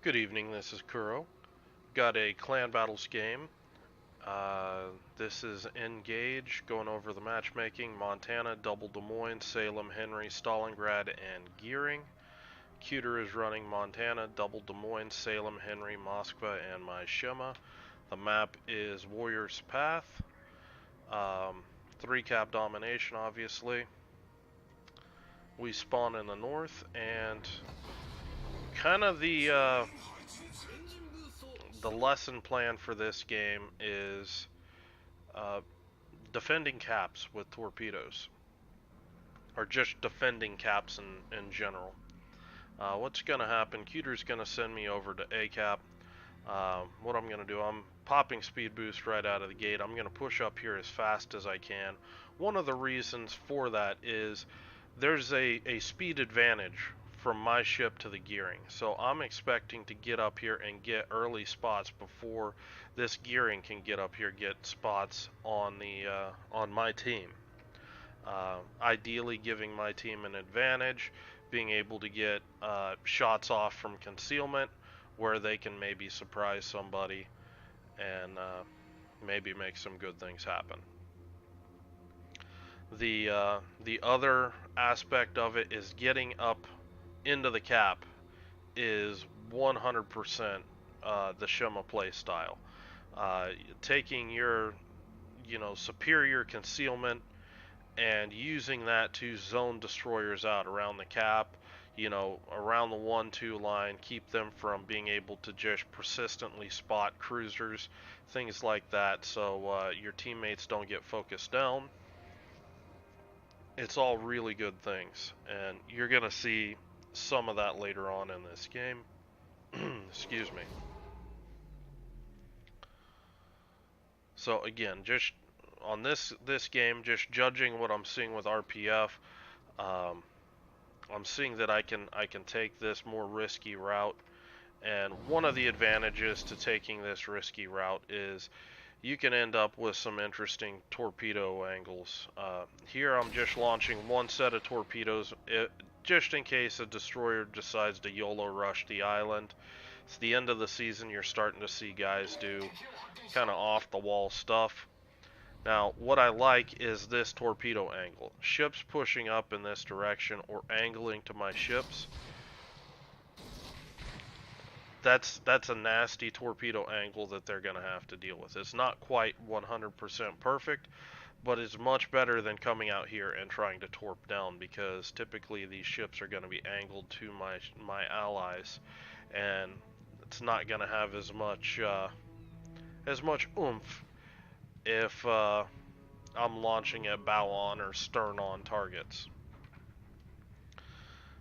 Good evening, this is Kuro. Got a clan battles game. This is Engage, going over the matchmaking. Montana, Double Des Moines, Salem, Henry, Stalingrad, and Gearing. Cuter is running Montana, Double Des Moines, Salem, Henry, Moskva, and my Shema. The map is Warrior's Path. 3-cap domination, obviously. We spawn in the north, and kind of the lesson plan for this game is uh, defending caps with torpedoes, or just defending caps in general. What's going to happen? Cuter's going to send me over to A cap. What I'm going to do, I'm popping speed boost right out of the gate. I'm going to push up here as fast as I can. One of the reasons for that is there's a speed advantage from my ship to the gearing. So I'm expecting to get up here and get early spots before this gearing can get up here, get spots on my team. Ideally giving my team an advantage, being able to get shots off from concealment where they can maybe surprise somebody and maybe make some good things happen. The other aspect of it is getting up into the cap is 100% the Shema play style. Taking your superior concealment and using that to zone destroyers out around the cap, around the 1-2 line, keep them from being able to just persistently spot cruisers, things like that, so your teammates don't get focused down. It's all really good things, and you're going to see some of that later on in this game. Excuse me. So again, just on this game, just judging what I'm seeing with RPF, um, I'm seeing that I can take this more risky route, and one of the advantages to taking this risky route is you can end up with some interesting torpedo angles. Here I'm just launching one set of torpedoes, just in case a destroyer decides to YOLO rush the island. It's the end of the season, you're starting to see guys do kind of off the wall stuff. Now, what I like is this torpedo angle. Ships pushing up in this direction or angling to my ships. That's a nasty torpedo angle that they're going to have to deal with. It's not quite 100% perfect, but it's much better than coming out here and trying to torp down, because typically these ships are going to be angled to my allies, and it's not going to have as much oomph if I'm launching at bow on or stern on targets.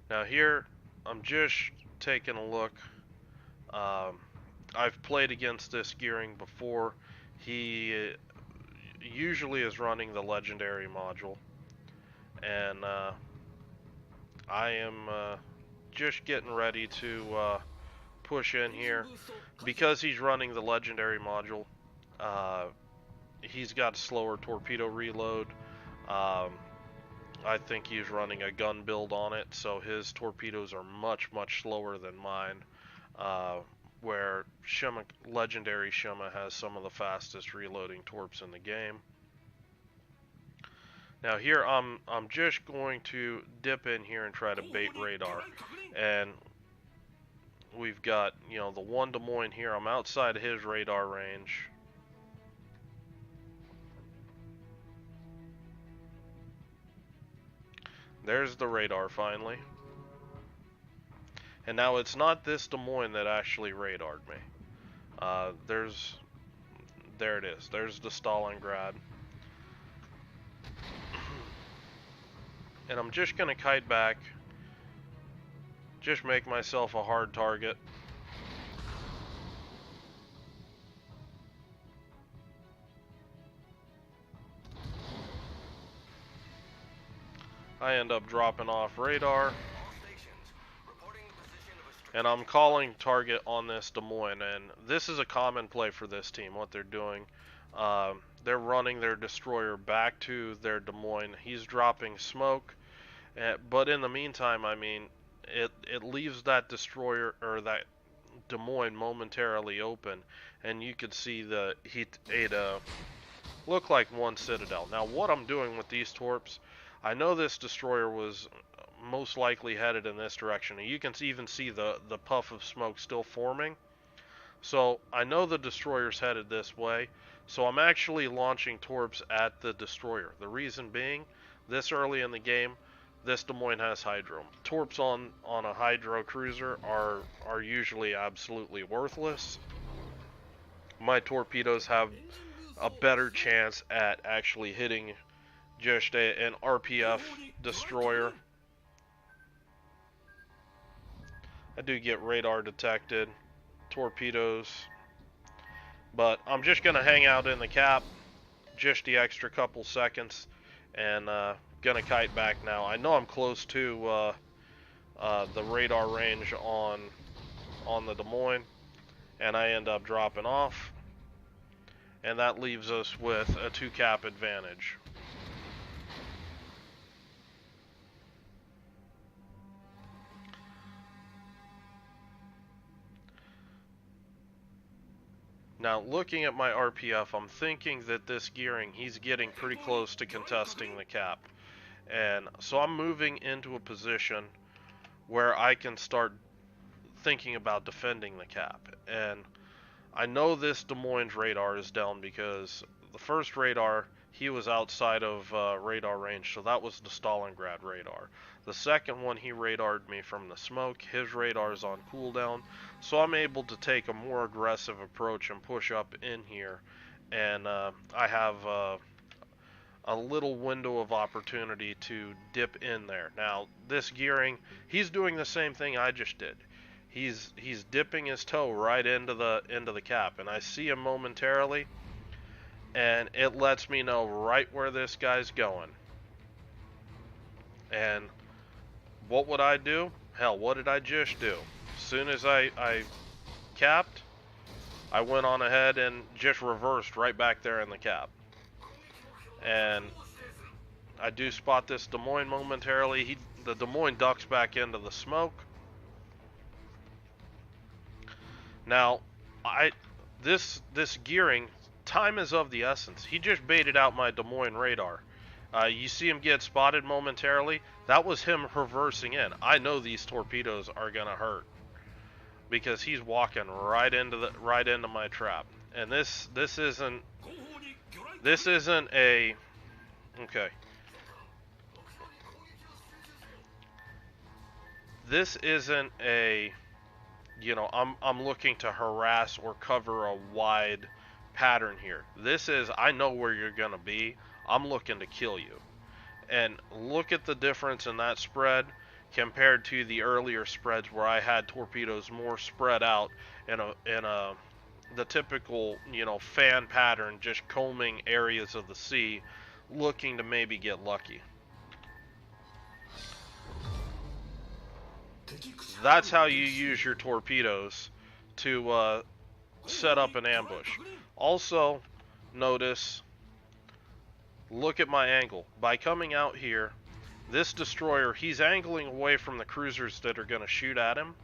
Now here, I'm just taking a look. I've played against this gearing before. He usually is running the legendary module, and I am just getting ready to push in here. Because he's running the legendary module, he's got a slower torpedo reload. I think he's running a gun build on it, so his torpedoes are much slower than mine. Where legendary Shema has some of the fastest reloading torps in the game. Now here I'm just going to dip in here and try to bait radar, and we've got the 1 Des Moines here. I'm outside of his radar range. There's the radar finally. And now it's not this Des Moines that actually radared me. There it is. There's the Stalingrad. And I'm just gonna kite back. Just make myself a hard target. I end up dropping off radar. And I'm calling target on this Des Moines, and this is a common play for this team. What they're doing, they're running their destroyer back to their Des Moines. He's dropping smoke, but in the meantime, I mean, it leaves that destroyer, or Des Moines momentarily open, and you could see it looked like one Citadel. Now, what I'm doing with these torps, I know this destroyer was most likely headed in this direction, and you can even see the puff of smoke still forming. So I know the destroyer's headed this way, so I'm actually launching torps at the destroyer. The reason being, this early in the game, this Des Moines has hydro. Torps on a hydro cruiser are usually absolutely worthless. My torpedoes have a better chance at actually hitting just an RPF destroyer. I do get radar detected, torpedoes, but I'm just gonna hang out in the cap just the extra couple seconds, and gonna kite back now. I know I'm close to the radar range on the Des Moines, and I end up dropping off, and that leaves us with a 2 cap advantage. Now, looking at my RPF, I'm thinking that this gearing, he's getting pretty close to contesting the cap. And so I'm moving into a position where I can start thinking about defending the cap. And I know this Des Moines radar is down because the first radar, he was outside of radar range, so that was the Stalingrad radar. The second one, he radared me from the smoke. His radar is on cooldown, so I'm able to take a more aggressive approach and push up in here, and I have a little window of opportunity to dip in there. Now, this gearing, he's doing the same thing I just did. He's dipping his toe right into the cap, and I see him momentarily, and it lets me know right where this guy's going. And what would I do? Hell, what did I just do? As soon as I capped, I went on ahead and just reversed right back there in the cap. And I do spot this Des Moines momentarily. The Des Moines ducks back into the smoke. Now, this gearing, time is of the essence. He just baited out my Des Moines radar. You see him get spotted momentarily. That was him reversing in. I know these torpedoes are gonna hurt because he's walking right into my trap. And this isn't a okay. This isn't a, you know, I'm looking to harass or cover a wide pattern here. This is, I know where you're gonna be. I'm looking to kill you. And look at the difference in that spread compared to the earlier spreads where I had torpedoes more spread out in the typical, you know, fan pattern, just combing areas of the sea, looking to maybe get lucky. That's how you use your torpedoes to set up an ambush. Also, notice, look at my angle. By coming out here, this destroyer, he's angling away from the cruisers that are going to shoot at him.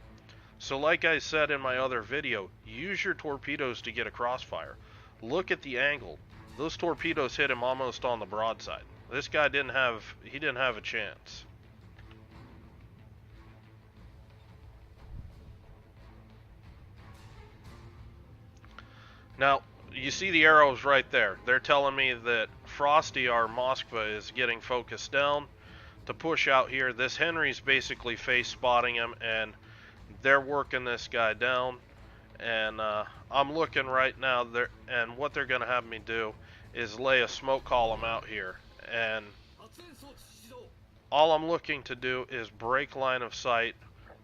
So like I said in my other video, use your torpedoes to get a crossfire. Look at the angle. Those torpedoes hit him almost on the broadside. This guy didn't have a chance. Now, you see the arrows right there. They're telling me that Frosty, our Moskva, is getting focused down to push out here. This Henry's basically face spotting him, and they're working this guy down. And I'm looking right now there, and what they're going to have me do is lay a smoke column out here. And all I'm looking to do is break line of sight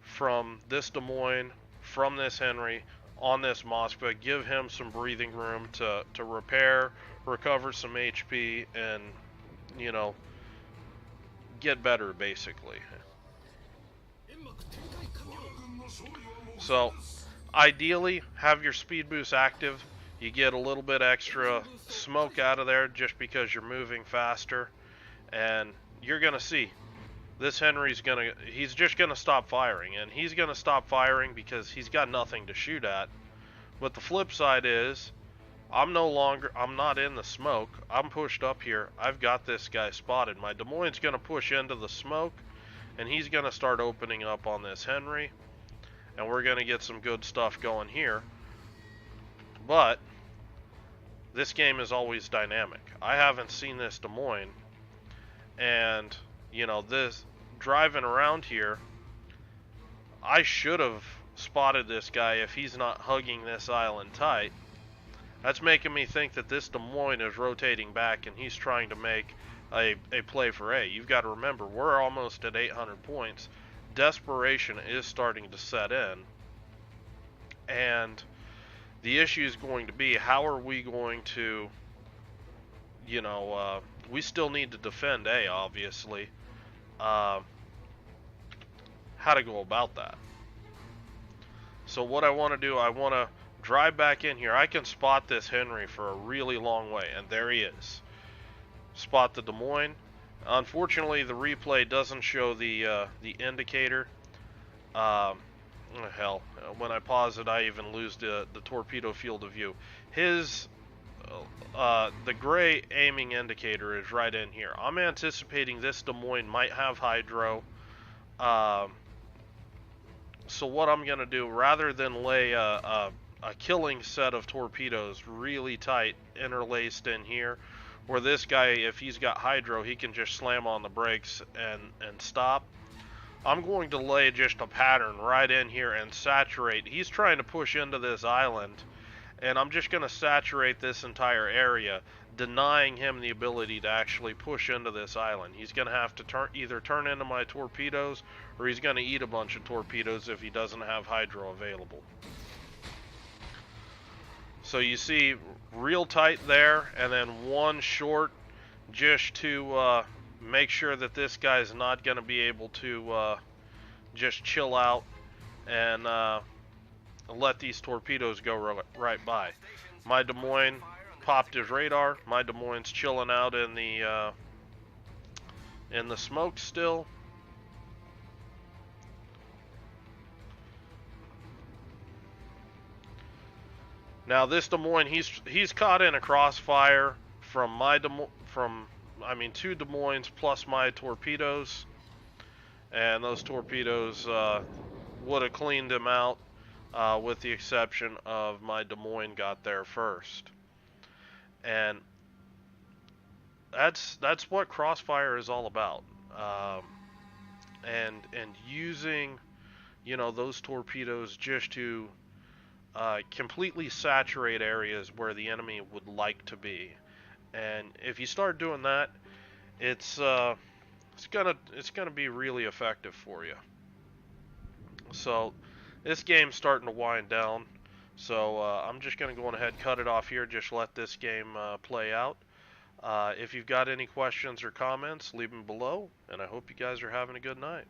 from this Des Moines, from this Henry, on this Moskva, give him some breathing room to repair, recover some HP, and, you know, get better, basically. So, ideally, have your speed boost active. You get a little bit extra smoke out of there just because you're moving faster, and you're going to see this Henry's he's just gonna stop firing, and he's gonna stop firing because he's got nothing to shoot at. But the flip side is, I'm not in the smoke. I'm pushed up here. I've got this guy spotted. My Des Moines gonna push into the smoke, and he's gonna start opening up on this Henry, and we're gonna get some good stuff going here. But this game is always dynamic. I haven't seen this Des Moines, and you know, this driving around here, I should have spotted this guy if he's not hugging this island tight. That's making me think that this Des Moines is rotating back and he's trying to make a play for A. You've got to remember, we're almost at 800 points. Desperation is starting to set in, and the issue is going to be, how are we going to, you know, we still need to defend A, obviously. How to go about that. So what I want to do, I want to drive back in here. I can spot this Henry for a really long way, and there he is. Spot the Des Moines. Unfortunately, the replay doesn't show the indicator. Hell, when I pause it, I even lose the torpedo field of view. His the gray aiming indicator is right in here. I'm anticipating this Des Moines might have hydro. So what I'm gonna do, rather than lay a killing set of torpedoes really tight interlaced in here, where this guy, if he's got hydro, he can just slam on the brakes and stop, I'm going to lay just a pattern right in here and saturate. He's trying to push into this island, and I'm just going to saturate this entire area, denying him the ability to actually push into this island. He's going to have to either turn into my torpedoes, or he's going to eat a bunch of torpedoes if he doesn't have hydro available. So you see, real tight there, and then one short just to make sure that this guy's not going to be able to just chill out and let these torpedoes go right by. My Des Moines popped his radar. My Des Moines chilling out in the smoke still. Now this Des Moines, he's caught in a crossfire from two Des Moines plus my torpedoes, and those torpedoes would have cleaned him out, with the exception of my Des Moines got there first. And that's what crossfire is all about, and using, you know, those torpedoes just to completely saturate areas where the enemy would like to be. And if you start doing that, it's gonna be really effective for you. So this game's starting to wind down, so I'm just gonna go on ahead and cut it off here. Just let this game play out. If you've got any questions or comments, leave them below, and I hope you guys are having a good night.